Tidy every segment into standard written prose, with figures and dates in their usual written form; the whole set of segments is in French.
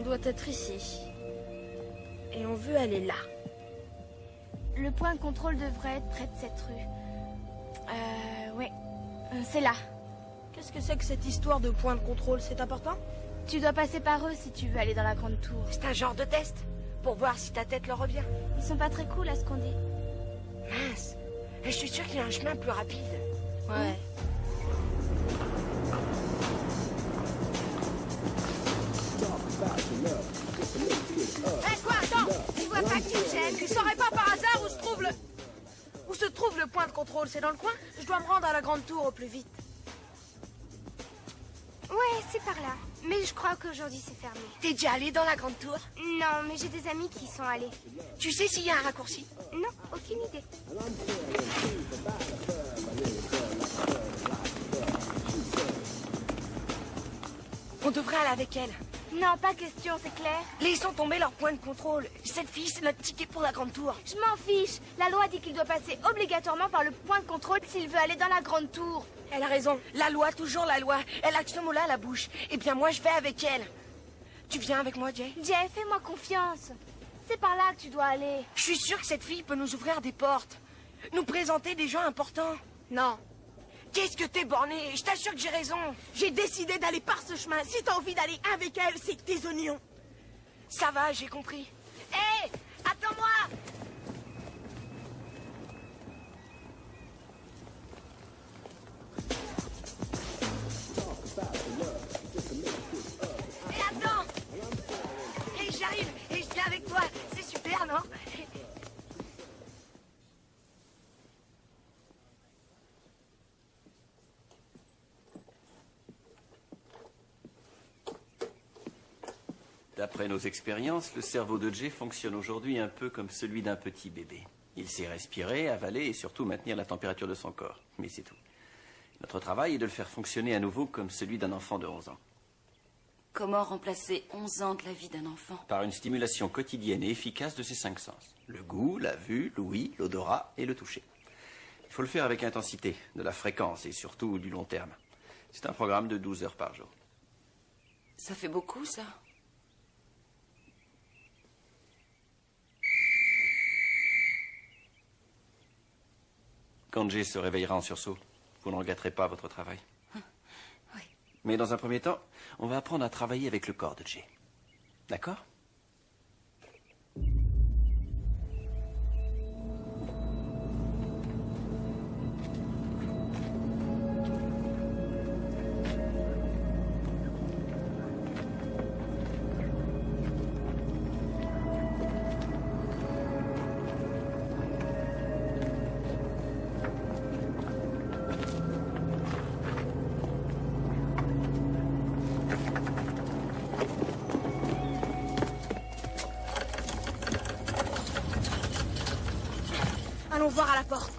doit être ici. Et on veut aller là. Le point de contrôle devrait être près de cette rue. Ouais. C'est là. Qu'est-ce que c'est que cette histoire de point de contrôle? C'est important? Tu dois passer par eux si tu veux aller dans la grande tour. C'est un genre de test? Pour voir si ta tête leur revient? Ils sont pas très cool à ce qu'on dit. Mince. Et je suis sûre qu'il y a un chemin plus rapide. Ouais. Hé, quoi, attends! Tu vois pas que tu me gênes? Tu saurais pas par hasard où se trouve le... Où se trouve le point de contrôle? C'est dans le coin? Je dois me rendre à la grande tour au plus vite. Ouais, c'est par là. Mais je crois qu'aujourd'hui c'est fermé. T'es déjà allé dans la grande tour? Non, mais j'ai des amis qui y sont allés. Tu sais s'il y a un raccourci? Non, aucune idée. On devrait aller avec elle. Non, pas question, c'est clair. Laissons tomber leur point de contrôle. Cette fille, c'est notre ticket pour la grande tour. Je m'en fiche. La loi dit qu'il doit passer obligatoirement par le point de contrôle s'il veut aller dans la grande tour. Elle a raison. La loi, toujours la loi. Elle a que ce mot-là à la bouche. Eh bien, moi, je vais avec elle. Tu viens avec moi, Jay? Jay, fais-moi confiance. C'est par là que tu dois aller. Je suis sûre que cette fille peut nous ouvrir des portes. Nous présenter des gens importants. Non. Qu'est-ce que t'es borné? Je t'assure que j'ai raison. J'ai décidé d'aller par ce chemin. Si t'as envie d'aller avec elle, c'est tes oignons. Ça va, j'ai compris. Hé, attends-moi! Hé, attends! Hé, j'arrive et je viens avec toi. C'est super, non? D'après nos expériences, le cerveau de Jay fonctionne aujourd'hui un peu comme celui d'un petit bébé. Il sait respirer, avaler et surtout maintenir la température de son corps. Mais c'est tout. Notre travail est de le faire fonctionner à nouveau comme celui d'un enfant de 11 ans. Comment remplacer 11 ans de la vie d'un enfant? Par une stimulation quotidienne et efficace de ses 5 sens. Le goût, la vue, l'ouïe, l'odorat et le toucher. Il faut le faire avec intensité, de la fréquence et surtout du long terme. C'est un programme de 12 heures par jour. Ça fait beaucoup, ça? Quand Jay se réveillera en sursaut, vous ne regretterez pas votre travail. Oui. Mais dans un premier temps, on va apprendre à travailler avec le corps de Jay. D'accord ? Allons voir à la porte.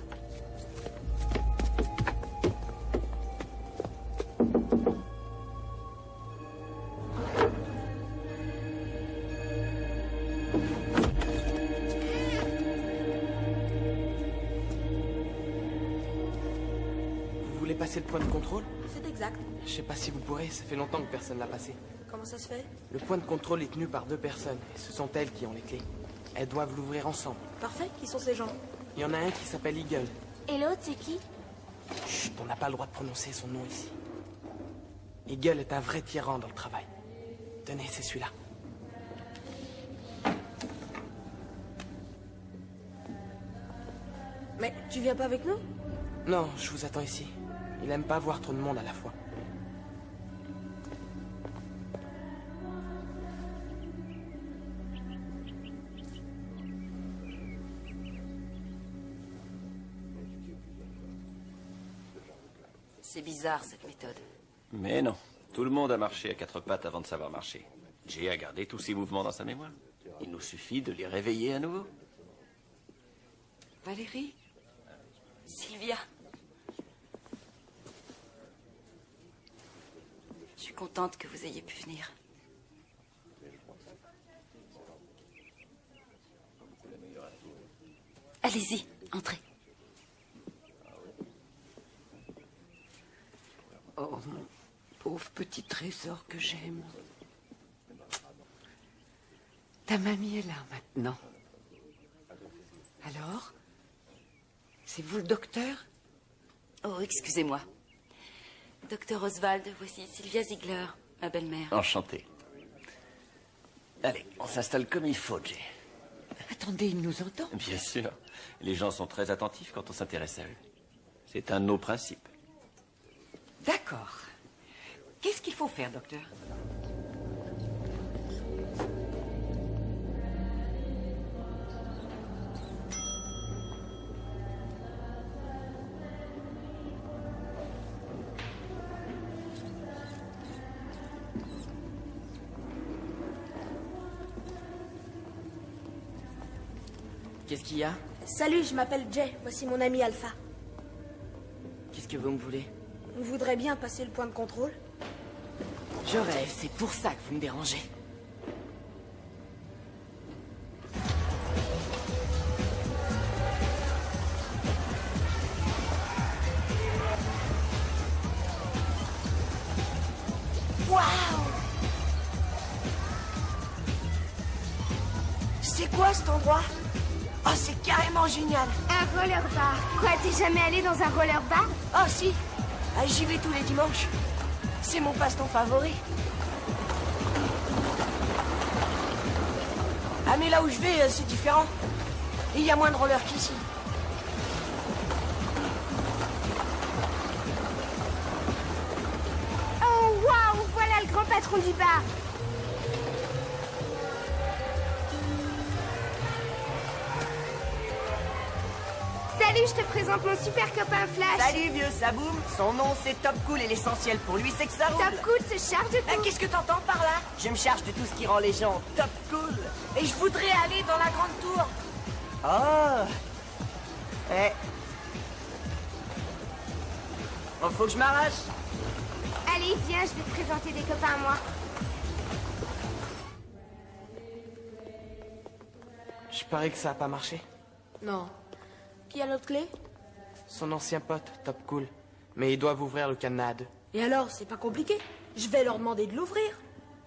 Vous voulez passer le point de contrôle? C'est exact. Je sais pas si vous pourrez, ça fait longtemps que personne l'a passé. Comment ça se fait? Le point de contrôle est tenu par 2 personnes, et ce sont elles qui ont les clés. Elles doivent l'ouvrir ensemble. Parfait. Qui sont ces gens? Il y en a un qui s'appelle Eagle. Et l'autre, c'est qui? Chut, on n'a pas le droit de prononcer son nom ici. Eagle est un vrai tyran dans le travail. Tenez, c'est celui-là. Mais tu viens pas avec nous? Non, je vous attends ici. Il aime pas voir trop de monde à la fois. C'est bizarre, cette méthode. Mais non. Tout le monde a marché à 4 pattes avant de savoir marcher. Jay a gardé tous ses mouvements dans sa mémoire. Il nous suffit de les réveiller à nouveau. Valérie? Sylvia? Je suis contente que vous ayez pu venir. Allez-y, entrez. Oh, mon pauvre petit trésor que j'aime. Ta mamie est là maintenant. Alors? C'est vous le docteur? Oh, excusez-moi. Docteur Oswald, voici Sylvia Ziegler, ma belle-mère. Enchanté. Allez, on s'installe comme il faut, Jay. Attendez, il nous entend. Bien sûr. Les gens sont très attentifs quand on s'intéresse à eux. C'est un de nos principes. D'accord. Qu'est-ce qu'il faut faire, docteur? Qu'est-ce qu'il y a? Salut, je m'appelle Jay. Voici mon ami Alpha. Qu'est-ce que vous me voulez? On voudrait bien passer le point de contrôle. Je rêve, c'est pour ça que vous me dérangez. Waouh! C'est quoi cet endroit? Oh, c'est carrément génial! Un roller bar. Quoi, t'es jamais allé dans un roller bar? Oh, si! Ah, j'y vais tous les dimanches. C'est mon passe-temps favori. Ah, mais là où je vais, c'est différent. Et il y a moins de rollers qu'ici. Oh, waouh! Voilà le grand patron du bar. Salut, je te présente mon super copain Flash. Salut, vieux Saboum. Son nom, c'est Top Cool et l'essentiel pour lui, c'est que ça roule. Top Cool se charge de tout. Qu'est-ce que t'entends par là? Je me charge de tout ce qui rend les gens top cool. Et je voudrais aller dans la grande tour. Oh. Eh. Oh, faut que je m'arrache. Allez, viens, je vais te présenter des copains à moi. Je parie que ça a pas marché. Non. Qui a l'autre clé? Son ancien pote, Top Cool. Mais ils doivent ouvrir le cadenas à deux. Et alors, c'est pas compliqué. Je vais leur demander de l'ouvrir.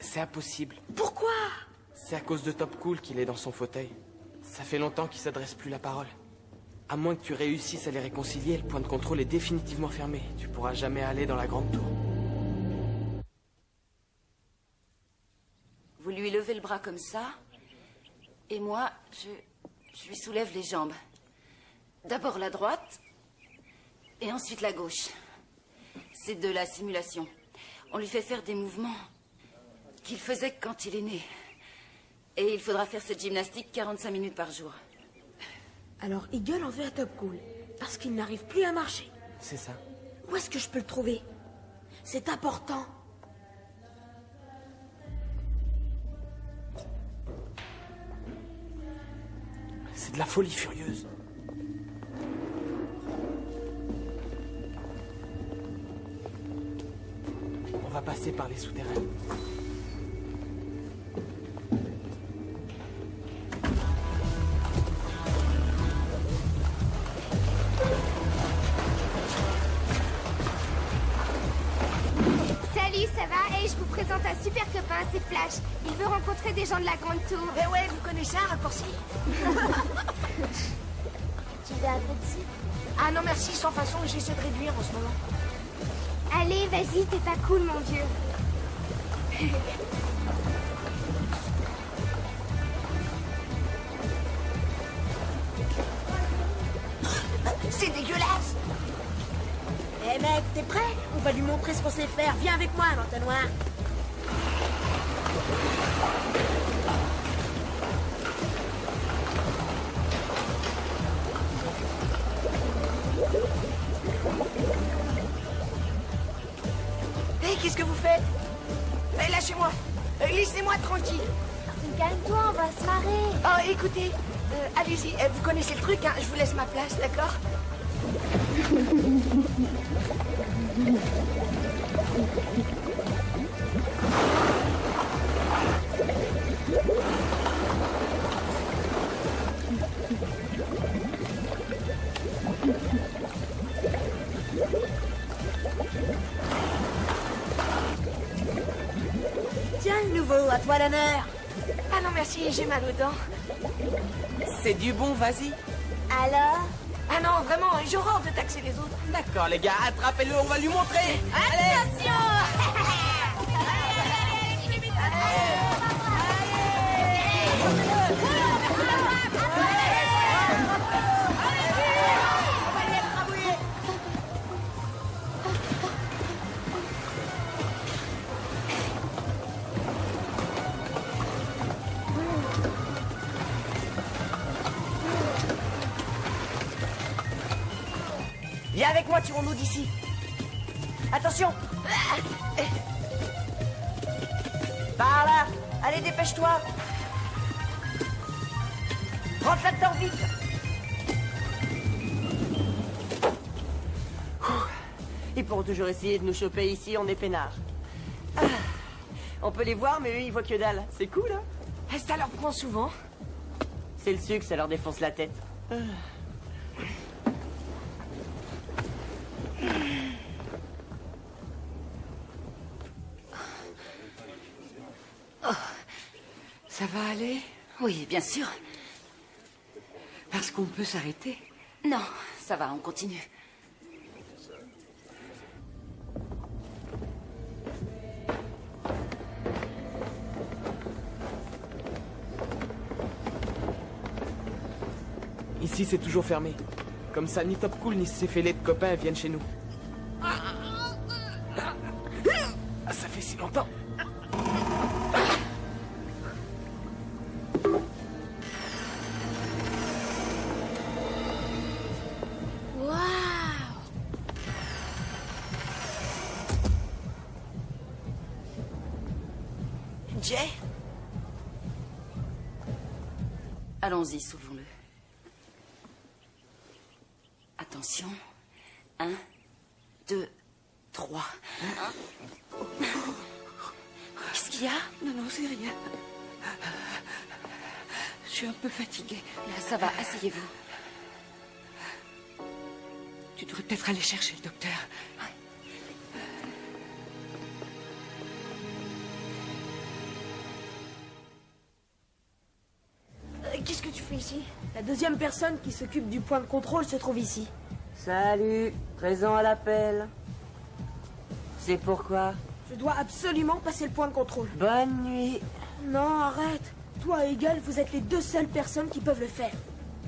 C'est impossible. Pourquoi? C'est à cause de Top Cool qu'il est dans son fauteuil. Ça fait longtemps qu'il s'adresse plus la parole. À moins que tu réussisses à les réconcilier, le point de contrôle est définitivement fermé. Tu pourras jamais aller dans la grande tour. Vous lui levez le bras comme ça, et moi, je lui soulève les jambes. D'abord la droite, et ensuite la gauche. C'est de la simulation. On lui fait faire des mouvements qu'il faisait quand il est né. Et il faudra faire cette gymnastique 45 minutes par jour. Alors, Eagle en veut à Top Cool. Parce qu'il n'arrive plus à marcher. C'est ça. Où est-ce que je peux le trouver? C'est important. C'est de la folie furieuse. On va passer par les souterrains. Salut, ça va? Et je vous présente un super copain, c'est Flash. Il veut rencontrer des gens de la grande tour. Eh ouais, vous connaissez un raccourci? Tu veux un petit? Ah non, merci, sans façon, j'essaie de réduire en ce moment. Allez, vas-y, t'es pas cool, mon vieux. C'est dégueulasse! Eh mec, t'es prêt? On va lui montrer ce qu'on sait faire. Viens avec moi, l'entonnoir. Hé, qu'est-ce que vous faites? Lâchez-moi. Laissez-moi tranquille. Calme-toi, on va se marrer. Oh, écoutez, allez-y, vous connaissez le truc, hein, je vous laisse ma place, d'accord? Tiens, le nouveau, à toi l'honneur. Ah non, merci, j'ai mal aux dents. C'est du bon, vas-y. Alors? Ah non, vraiment, j'ai horreur de taxer les autres. D'accord, les gars, attrapez-le, on va lui montrer. Attention! Viens avec moi, tirons-nous d'ici. Attention. Par là. Allez, dépêche-toi. Rentre là-dedans vite. Ils pourront toujours essayer de nous choper ici, on est peinards. Ah. On peut les voir, mais eux, ils voient que dalle. C'est cool, hein? Ça leur prend souvent. C'est le sucre, ça leur défonce la tête. Ça va aller? Oui, bien sûr. Parce qu'on peut s'arrêter. Non, ça va, on continue. Ici, c'est toujours fermé. Comme ça, ni Top Cool ni ses fêlés de copains viennent chez nous. Ah, ça fait si longtemps. Waouh! Jay? Allons-y, soulevons-le. Attention. 1, 2, 3. Qu'est-ce qu'il y a? Non, non, c'est rien. Je suis un peu fatiguée. Là, ça va, asseyez-vous. Tu devrais peut-être aller chercher le docteur. Qu'est-ce que tu fais ici? La deuxième personne qui s'occupe du point de contrôle se trouve ici. Salut, présent à l'appel. C'est pourquoi? Je dois absolument passer le point de contrôle. Bonne nuit. Non, arrête. Toi et Eagle, vous êtes les deux seules personnes qui peuvent le faire.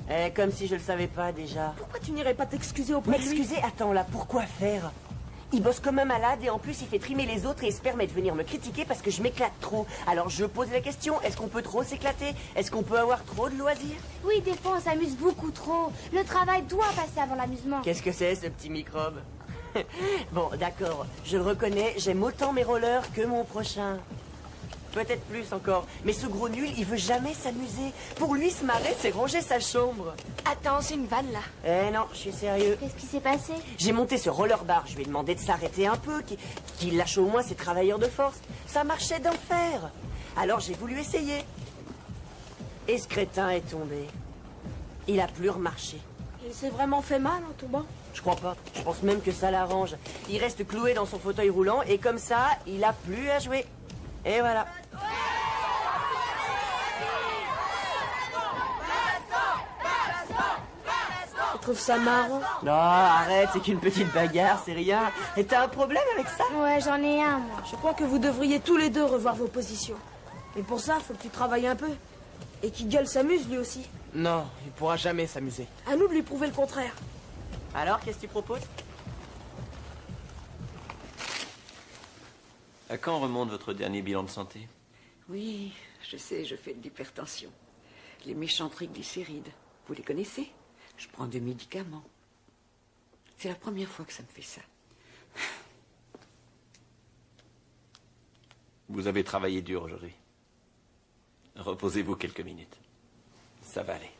Eh, comme si je le savais pas déjà. Pourquoi tu n'irais pas t'excuser auprès de lui? M'excuser, attends là, pourquoi faire? Il bosse comme un malade et en plus il fait trimer les autres et il se permet de venir me critiquer parce que je m'éclate trop. Alors je pose la question, est-ce qu'on peut trop s'éclater? Est-ce qu'on peut avoir trop de loisirs? Oui, des fois, on s'amuse beaucoup trop. Le travail doit passer avant l'amusement. Qu'est-ce que c'est ce petit microbe? Bon, d'accord, je le reconnais, j'aime autant mes rollers que mon prochain. Peut-être plus encore. Mais ce gros nul, il veut jamais s'amuser. Pour lui, se marrer, c'est ranger sa chambre. Attends, c'est une vanne là. Eh non, je suis sérieux. Qu'est-ce qui s'est passé? J'ai monté ce roller bar, je lui ai demandé de s'arrêter un peu, qu'il lâche au moins ses travailleurs de force. Ça marchait d'enfer. Alors j'ai voulu essayer. Et ce crétin est tombé. Il a plus remarché. Il s'est vraiment fait mal en tombant? Je crois pas. Je pense même que ça l'arrange. Il reste cloué dans son fauteuil roulant et comme ça, il a plus à jouer. Et voilà. Je trouve ça marrant. Non, arrête, c'est qu'une petite bagarre, c'est rien. Et t'as un problème avec ça? Ouais, j'en ai un, moi. Je crois que vous devriez tous les deux revoir vos positions. Mais pour ça, faut que tu travailles un peu. Et qu'Eagle s'amuse lui aussi. Non, il pourra jamais s'amuser. À nous de lui prouver le contraire. Alors, qu'est-ce que tu proposes? À quand remonte votre dernier bilan de santé? Oui, je sais, je fais de l'hypertension. Les méchants triglycérides. Vous les connaissez? Je prends des médicaments. C'est la première fois que ça me fait ça. Vous avez travaillé dur aujourd'hui. Reposez-vous quelques minutes. Ça va aller.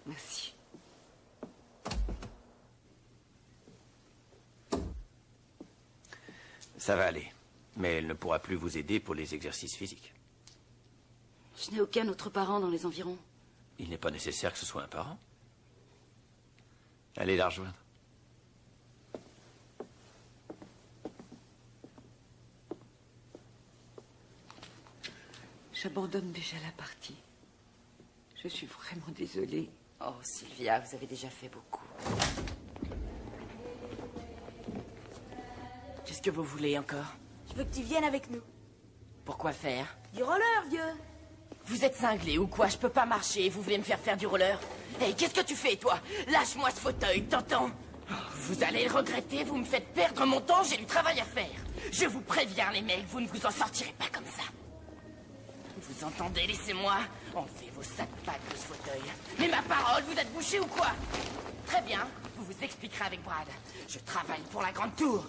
Merci. Ça va aller. Mais elle ne pourra plus vous aider pour les exercices physiques. Je n'ai aucun autre parent dans les environs. Il n'est pas nécessaire que ce soit un parent. Allez la rejoindre. J'abandonne déjà la partie. Je suis vraiment désolée. Oh, Sylvia, vous avez déjà fait beaucoup. Qu'est-ce que vous voulez encore? Je veux que tu viennes avec nous. Pourquoi faire? Du roller, vieux. Vous êtes cinglé ou quoi? Je peux pas marcher et vous voulez me faire du roller? Hé, qu'est-ce que tu fais, toi? Lâche-moi ce fauteuil, t'entends? Oh, vous allez le regretter, vous me faites perdre mon temps, j'ai du travail à faire. Je vous préviens, les mecs, vous ne vous en sortirez pas comme ça. Vous entendez? Laissez-moi. Enlevez vos sacs pattes de ce fauteuil. Mais ma parole, vous êtes bouché ou quoi? Très bien, vous vous expliquerez avec Brad. Je travaille pour la Grande Tour.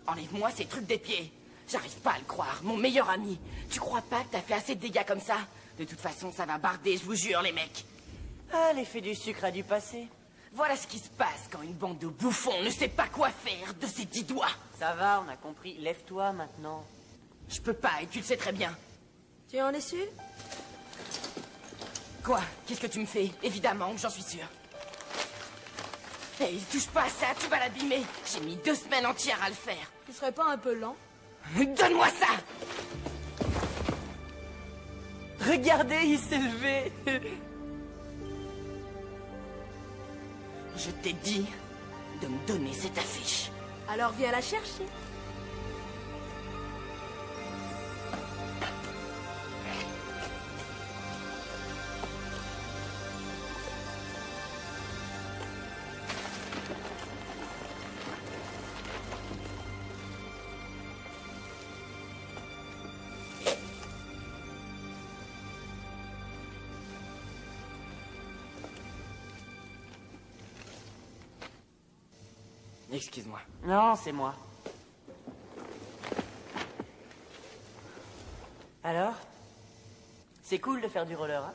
Enlève-moi ces trucs des pieds. J'arrive pas à le croire, mon meilleur ami. Tu crois pas que t'as fait assez de dégâts comme ça? De toute façon, ça va barder, je vous jure, les mecs. Ah, l'effet du sucre a dû passer. Voilà ce qui se passe quand une bande de bouffons ne sait pas quoi faire de ses 10 doigts. Ça va, on a compris. Lève-toi maintenant. Je peux pas, et tu le sais très bien. Tu en es sûr? Quoi? Qu'est-ce que tu me fais? Évidemment, j'en suis sûr. Hé, touche pas à ça, tu vas l'abîmer. J'ai mis 2 semaines entières à le faire. Tu serais pas un peu lent? Donne-moi ça! Regardez, il s'est levé. Je t'ai dit de me donner cette affiche. Alors viens la chercher. Excuse-moi. Non, c'est moi. Alors? C'est cool de faire du roller, hein?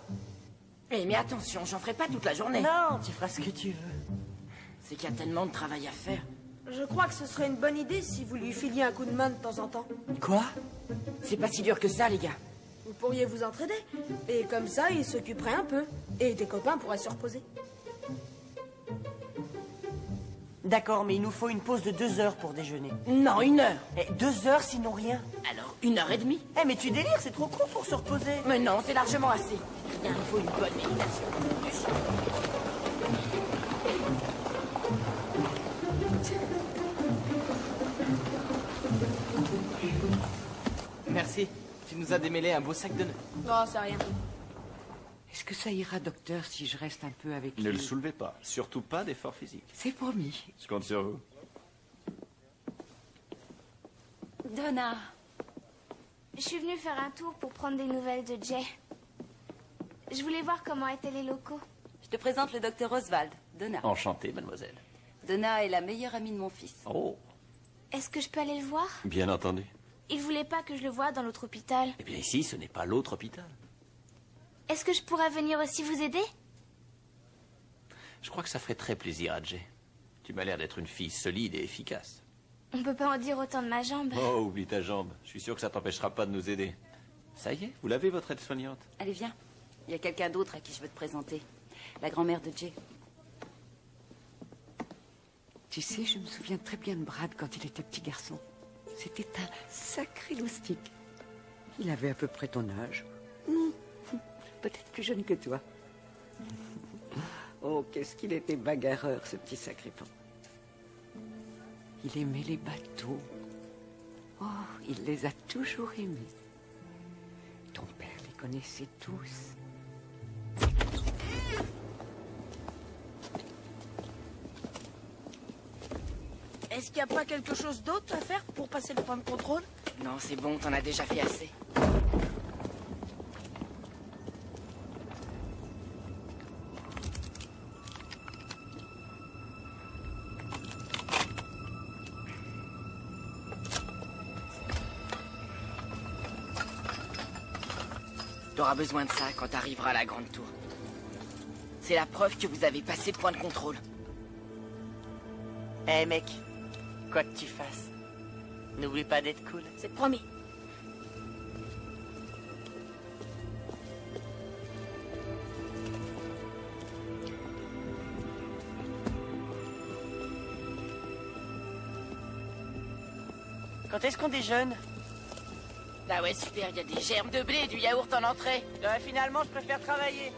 Eh, mais attention, j'en ferai pas toute la journée. Non, tu feras ce que tu veux. C'est qu'il y a tellement de travail à faire. Je crois que ce serait une bonne idée si vous lui filiez un coup de main de temps en temps. Quoi? C'est pas si dur que ça, les gars. Vous pourriez vous entraider. Et comme ça, il s'occuperait un peu. Et tes copains pourraient se reposer. D'accord, mais il nous faut une pause de 2 heures pour déjeuner. Non, 1 heure. 2 heures, sinon rien. Alors, 1h30. Eh, mais tu délires, c'est trop court pour se reposer. Mais non, c'est largement assez. Rien, il faut une bonne méditation. Merci. Tu nous as démêlé un beau sac de nœuds. Non, c'est rien. Est-ce que ça ira, docteur, si je reste un peu avec lui? Ne le soulevez pas, surtout pas d'effort physique. C'est promis. Je compte sur vous. Donna, je suis venue faire un tour pour prendre des nouvelles de Jay. Je voulais voir comment étaient les locaux. Je te présente le docteur Oswald, Donna. Enchanté, mademoiselle. Donna est la meilleure amie de mon fils. Oh, Est-ce que je peux aller le voir? bien entendu. Il voulait pas que je le voie dans l'autre hôpital. Eh bien ici, ce n'est pas l'autre hôpital. Est-ce que je pourrais venir aussi vous aider? Je crois que ça ferait très plaisir à Jay. Tu m'as l'air d'être une fille solide et efficace. On peut pas en dire autant de ma jambe. Oh, oublie ta jambe. Je suis sûr que ça t'empêchera pas de nous aider. Ça y est, vous l'avez, votre aide-soignante? Allez, viens. Il y a quelqu'un d'autre à qui je veux te présenter. La grand-mère de Jay. Tu sais, je me souviens très bien de Brad quand il était petit garçon. C'était un sacré loustique. Il avait à peu près ton âge. Peut-être plus jeune que toi. Oh, qu'est-ce qu'il était bagarreur, ce petit sacripant. Il aimait les bateaux. Oh, il les a toujours aimés. Ton père les connaissait tous. Est-ce qu'il n'y a pas quelque chose d'autre à faire pour passer le point de contrôle? Non, c'est bon, t'en as déjà fait assez. T'auras besoin de ça quand t'arriveras à la grande tour. C'est la preuve que vous avez passé le point de contrôle. Eh, mec, quoi que tu fasses, n'oublie pas d'être cool. C'est promis. Quand est-ce qu'on déjeune? Ah ouais, super, il y a des germes de blé et du yaourt en entrée. Finalement, je préfère travailler.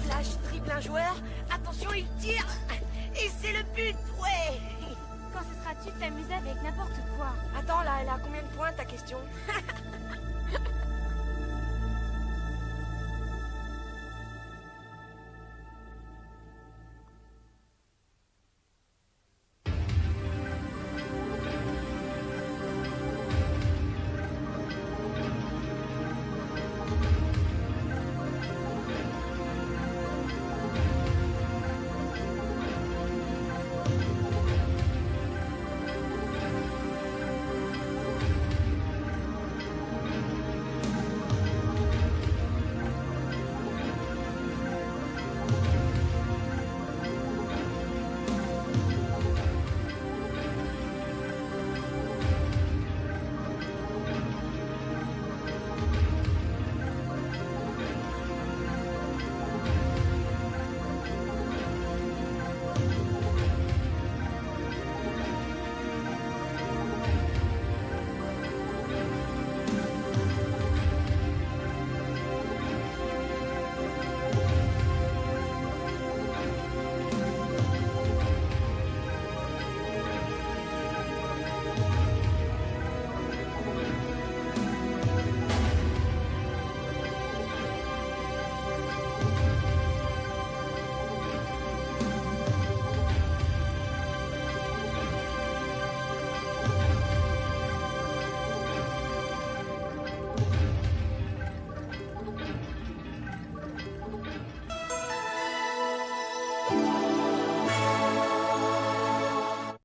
Flash dribble un joueur. Attention, il tire. Et c'est le but, ouais. Quand ce sera tu de t'amuser avec n'importe quoi. Attends, là, elle a combien de points, ta question?